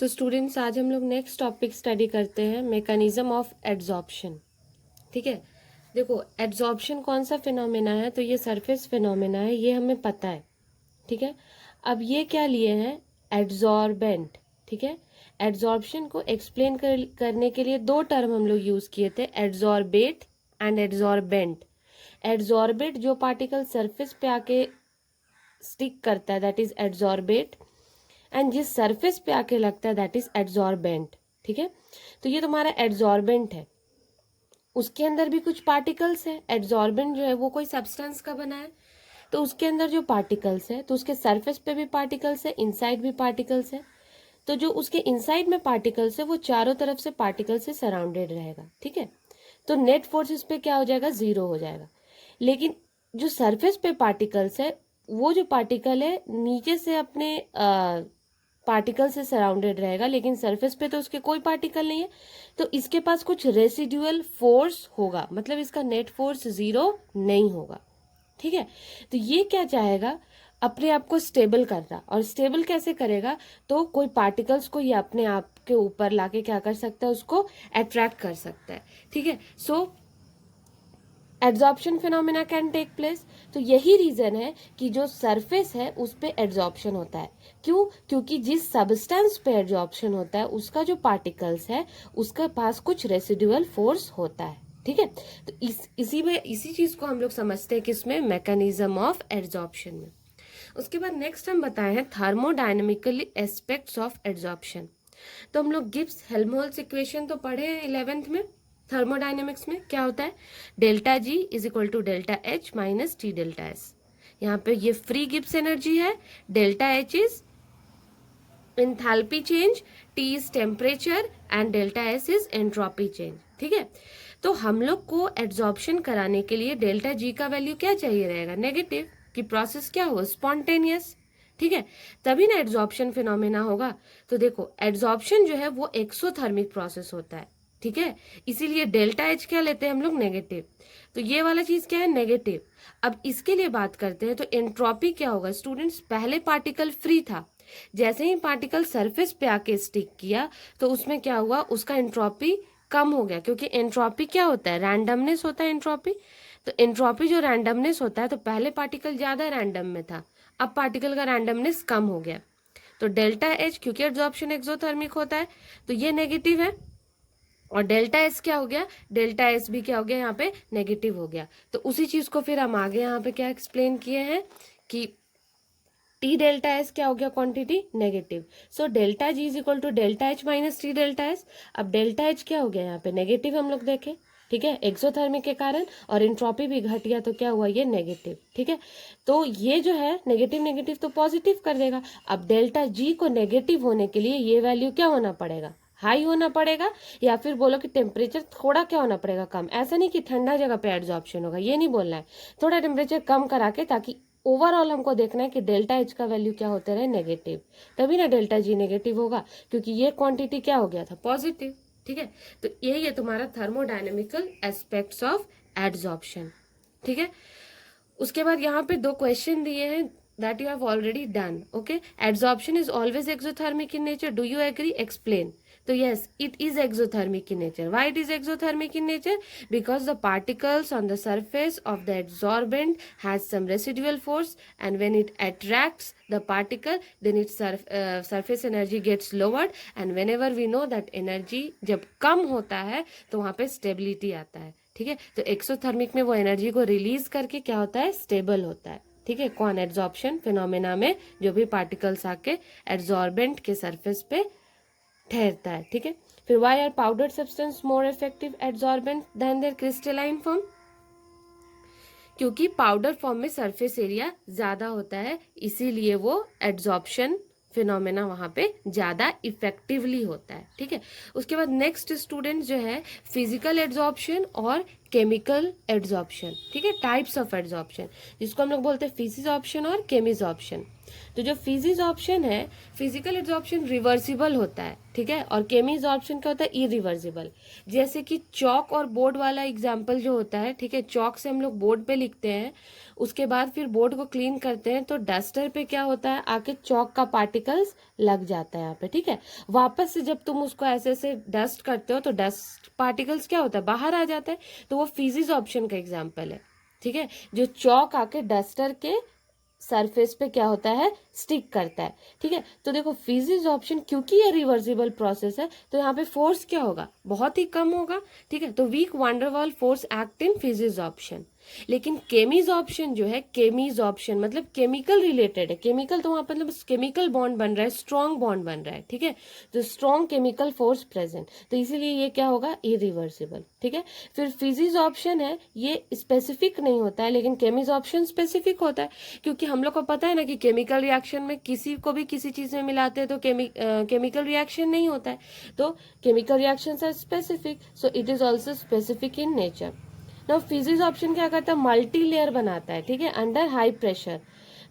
तो स्टूडेंट्स आज हम लोग नेक्स्ट टॉपिक स्टडी करते हैं मैकेनिज्म ऑफ एड्जॉर्प्शन। ठीक है, देखो एड्जॉर्प्शन कौन सा फिनोमेना है, तो ये सरफेस फिनोमेना है, ये हमें पता है। ठीक है, अब ये क्या लिए हैं, एड्जॉर्बेंट। ठीक है, एड्जॉर्प्शन को एक्सप्लेन करने के लिए दो टर्म हम लोग यूज किए थे, एड्जॉर्बेट एंड एड्जॉर्बेंट। एड्जॉर्बेट जो पार्टिकल सरफेस पे आके स्टिक करता है दैट इज एड्जॉर्बेट, एंड जिस सरफेस पे आके लगता है दैट इज एड्जॉर्बेंट। ठीक है, तो ये तुम्हारा एड्जॉर्बेंट है, उसके अंदर भी कुछ पार्टिकल्स है। एड्जॉर्बेंट जो है वो कोई सब्सटेंस का बना है, तो उसके अंदर जो पार्टिकल्स है, तो उसके सरफेस पे भी पार्टिकल्स है, इनसाइड भी पार्टिकल्स है। तो जो उसके इनसाइड में पार्टिकल्स है वो चारों तरफ से पार्टिकल से सराउंडेड रहेगा। ठीक है, तो नेट फोर्सेस पे क्या हो जाएगा, जीरो हो जाएगा। लेकिन जो सरफेस पे पार्टिकल्स है, वो जो पार्टिकल है नीचे से अपने पार्टिकल से सराउंडेड रहेगा, लेकिन सरफेस पे तो उसके कोई पार्टिकल नहीं है, तो इसके पास कुछ रेसिडुअल फोर्स होगा, मतलब इसका नेट फोर्स जीरो नहीं होगा। ठीक है, तो ये क्या चाहेगा, अपने आप को स्टेबल करना। और स्टेबल कैसे करेगा, तो कोई पार्टिकल्स को ये अपने आप के ऊपर लाके क्या कर सकता है, उसको अट्रैक्ट कर सकता है। ठीक है, so adsorption phenomena can take place. तो यही रीजन है कि जो सरफेस है उस पे एड्जॉर्प्शन होता है। क्यों, क्योंकि जिस सब्सटेंस पे एड्जॉर्प्शन होता है उसका जो पार्टिकल्स है उसके पास कुछ रेसिडुअल फोर्स होता है। ठीक है, तो इसी चीज को हम लोग समझते हैं किसमें, मैकेनिज्म ऑफ एड्जॉर्प्शन में। उसके बाद नेक्स्ट हम बताए हैं थर्मोडायनेमिकली एस्पेक्ट्स ऑफ एड्जॉर्प्शन। तो हम लोग गिब्स हेल्महोल्ट्ज इक्वेशन तो पढ़े हैं 11th में। थर्मोडायनेमिक्स में क्या होता है, delta G is equal to delta H minus T delta S. यहाँ पे ये फ्री गिब्स एनर्जी है, delta H is enthalpy change, T is temperature and delta S is entropy change. ठीक है, तो हम लोग को एड्जॉर्प्शन कराने के लिए डेल्टा जी का वैल्यू क्या चाहिए रहेगा, नेगेटिव, कि प्रोसेस क्या हो, स्पॉन्टेनियस। ठीक है, तभी ना एड्जॉर्प्शन फिनोमेना होगा। तो देखो एड्जॉर्प्शन जो है वो एक्सोथर्मिक प्रोसेस होता है। ठीक है, इसीलिए डेल्टा एच क्या लेते हैं हम लोग, नेगेटिव। तो ये वाला चीज क्या है, नेगेटिव। अब इसके लिए बात करते हैं, तो एंट्रोपी क्या होगा स्टूडेंट्स, पहले पार्टिकल फ्री था, जैसे ही पार्टिकल सरफेस पे आके स्टिक किया तो उसमें क्या हुआ, उसका एंट्रोपी कम हो गया, क्योंकि एंट्रोपी क्या होता है, रैंडमनेस होता है एंट्रोपी। तो एंट्रोपी जो रैंडमनेस होता है, तो पहले पार्टिकल ज्यादा रैंडम में था, अब पार्टिकल का रैंडमनेस कम हो गया। तो डेल्टा एच, क्योंकि एड्जॉर्प्शन एक्सोथर्मिक होता है तो ये नेगेटिव है, और डेल्टा एस क्या हो गया, डेल्टा एस भी क्या हो गया, यहाँ पे नेगेटिव हो गया। तो उसी चीज को फिर हम आगे यहाँ पे क्या एक्सप्लेन किए हैं कि टी डेल्टा एस क्या हो गया, quantity negative. So delta G is equal to delta H minus T delta S. अब डेल्टा एच क्या हो गया, यहाँ पे नेगेटिव हम लोग देखें। ठीक है, एक्सोथर्मिक के कारण, और एंट्रोपी भी घट गया, तो क्या हुआ, ये नेगेटिव। ठीक है, तो ये जो है नेगेटिव नेगेटिव तो पॉजिटिव कर देगा। अब डेल्टा जी को नेगेटिव होने के लिए ये वैल्यू क्या होना पड़ेगा, हाई होना पड़ेगा, या फिर बोलो कि टेम्परेचर थोड़ा क्या होना पड़ेगा, कम। ऐसा नहीं कि ठंडा जगह पे एड्जॉर्प्शन होगा, ये नहीं बोलना है, थोड़ा टेम्परेचर कम करा के, ताकि ओवरऑल हमको देखना है कि डेल्टा एच का वैल्यू क्या होते रहे, नेगेटिव। तभी ना डेल्टा जी नेगेटिव होगा, क्योंकि ये क्वांटिटी क्या हो गया था, पॉजिटिव। ठीक है, तो यही है तुम्हारा थर्मोडायनेमिकल एस्पेक्ट्स ऑफ एड्जॉर्प्शन। ठीक है, उसके बाद यहाँ पे दो क्वेश्चन दिए हैं that you have already done. Okay, adsorption is always exothermic in nature. Do you agree? Explain. So yes, it is exothermic in nature. Why it is exothermic in nature? Because the particles on the surface of the adsorbent has some residual force, and when it attracts the particle, then its surface energy gets lowered, and whenever we know that energy जब कम होता है तो वहाँ पे stability आता है। ठीक है, तो एक्सोथर्मिक में वो एनर्जी को रिलीज करके क्या होता है, स्टेबल होता है। ठीक है, कौन, एड्जॉर्प्शन फिनोमेना में जो भी पार्टिकल्स आके एड्जॉर्बेंट के सरफेस पे ठहरता है। ठीक है, फिर why are powder substance more effective adsorbent than their crystalline form, क्योंकि पाउडर फॉर्म में सरफेस एरिया ज्यादा होता है, इसीलिए वो एड्जॉर्प्शन फिनोमेना वहां पे ज्यादा इफेक्टिवली होता है। ठीक है, उसके बाद नेक्स्ट स्टूडेंट जो है फिजिकल एड्जॉर्प्शन और केमिकल एड्जॉर्प्शन। ठीक है, टाइप्स ऑफ एड्जॉर्प्शन, जिसको हम लोग बोलते हैं फिजिजॉर्प्शन और केमिजॉर्प्शन। तो जो फिजिजॉर्प्शन है, फिजिकल एब्जॉर्प्शन रिवर्सिबल होता है, ठीक है, और केमिजॉर्प्शन क्या होता है, इरिवर्सिबल। जैसे कि चौक और बोर्ड वाला एग्जाम्पल जो होता है, ठीक है, चौक से हम लोग बोर्ड पे लिखते हैं, उसके बाद फिर बोर्ड को क्लीन करते हैं तो डस्टर पे क्या होता है, आके चौक का पार्टिकल्स लग जाता है यहाँ पे, ठीक है। वापस से जब तुम उसको ऐसे ऐसे डस्ट करते हो तो डस्ट पार्टिकल्स क्या होता है, बाहर आ जाता है, तो वो फिजिजॉर्प्शन का एग्जाम्पल है, ठीक है। जो चौक आके डस्टर के सरफेस पे क्या होता है, स्टिक करता है, ठीक है। तो देखो फिजिजॉर्प्शन क्योंकि ये रिवर्सिबल प्रोसेस है तो यहाँ पे फोर्स क्या होगा, बहुत ही कम होगा, ठीक है। तो weak van der Waals force act in physisorption. लेकिन केमिजॉर्प्शन जो है, केमिजॉर्प्शन मतलब केमिकल रिलेटेड है, केमिकल तो वहां मतलब केमिकल बॉन्ड बन रहा है, स्ट्रॉन्ग बॉन्ड बन रहा है, ठीक है, तो स्ट्रॉन्ग केमिकल फोर्स प्रेजेंट, तो इसीलिए ये क्या होगा, इरिवर्सिबल, ठीक है। फिर फिजिजॉर्प्शन है, ये स्पेसिफिक नहीं होता है, लेकिन केमिजॉर्प्शन स्पेसिफिक होता है, क्योंकि हम लोग को पता है ना कि केमिकल रिएक्शन में किसी को भी किसी चीज में मिलाते हैं तो केमिकल रिएक्शन नहीं होता है, तो chemical reactions are specific, so it is also specific in nature. Now physisorption क्या करता है, मल्टी लेयर बनाता है, ठीक है, अंडर हाई प्रेशर।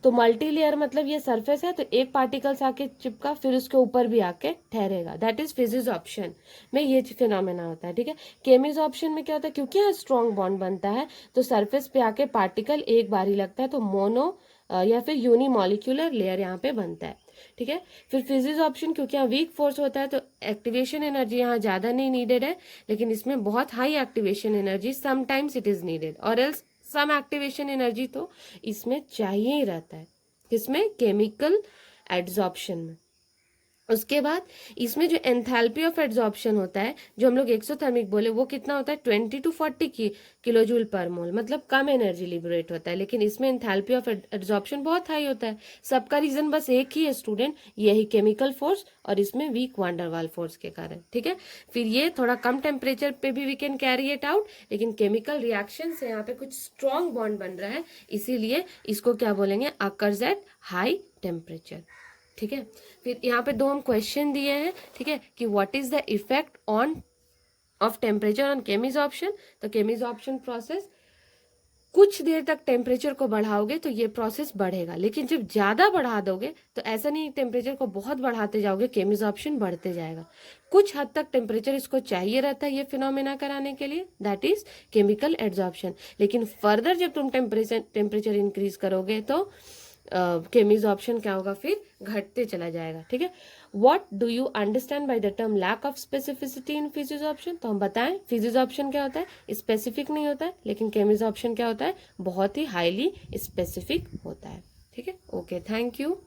तो मल्टी लेयर मतलब ये सरफेस है तो एक पार्टिकल्स आके चिपका फिर उसके ऊपर भी आके ठहरेगा, दैट इज फिजिजॉर्प्शन में ये फिनोमेना होता है, ठीक है। केमिजॉर्प्शन में क्या होता है, क्योंकि यहाँ स्ट्रॉन्ग बॉन्ड बनता है तो सरफेस पे आके पार्टिकल एक बार ही लगता है, तो मोनो या फिर यूनिमॉलिक्यूलर लेयर यहाँ पे बनता है, ठीक है। फिर फिजिजॉर्प्शन क्योंकि यहाँ वीक फोर्स होता है तो एक्टिवेशन एनर्जी यहाँ ज्यादा नहीं नीडेड है, लेकिन इसमें बहुत high activation energy sometimes it is needed, और एल्स सम एक्टिवेशन एनर्जी तो इसमें चाहिए ही रहता है, किसमें, केमिकल एड्सॉर्प्शन में। उसके बाद इसमें जो एंथैल्पी ऑफ एड्सॉर्प्शन होता है, जो हम लोग एक्सोथर्मिक बोले, वो कितना होता है, 20 to 40 किलो जूल पर मोल, मतलब कम एनर्जी लिबरेट होता है, लेकिन इसमें एंथैल्पी ऑफ एड्सॉर्प्शन बहुत हाई होता है। सबका रीजन बस एक ही है स्टूडेंट, यही केमिकल फोर्स, और इसमें वीक वांडरवाल फोर्स के कारण, ठीक है। फिर ये थोड़ा कम टेम्परेचर पे भी we can carry it out, लेकिन केमिकल रिएक्शन से यहाँ पे कुछ स्ट्रॉन्ग बॉन्ड बन रहा है, इसीलिए इसको क्या बोलेंगे, अकर्स एट हाई टेम्परेचर, ठीक है। फिर यहाँ पे दो हम क्वेश्चन दिए हैं, ठीक है, कि what is the effect on of temperature on chemisorption. तो केमिजॉर्प्शन प्रोसेस कुछ देर तक टेम्परेचर को बढ़ाओगे तो ये प्रोसेस बढ़ेगा, लेकिन जब ज्यादा बढ़ा दोगे तो ऐसा नहीं, टेम्परेचर को बहुत बढ़ाते जाओगे केमिजॉर्प्शन बढ़ते जाएगा। कुछ हद तक टेम्परेचर इसको चाहिए रहता है ये फिनोमेना कराने के लिए, दैट इज केमिकल एड्सॉर्प्शन। लेकिन फर्दर जब तुम टेम्परेचर इंक्रीज करोगे तो केमिजॉर्प्शन क्या होगा, फिर घटते चला जाएगा, ठीक है। What do you understand by the term lack of specificity in physisorption. तो हम बताएं फिजिजॉर्प्शन क्या होता है, स्पेसिफिक नहीं होता है, लेकिन केमिजॉर्प्शन क्या होता है, बहुत ही हाईली स्पेसिफिक होता है, ठीक है। Okay, thank you.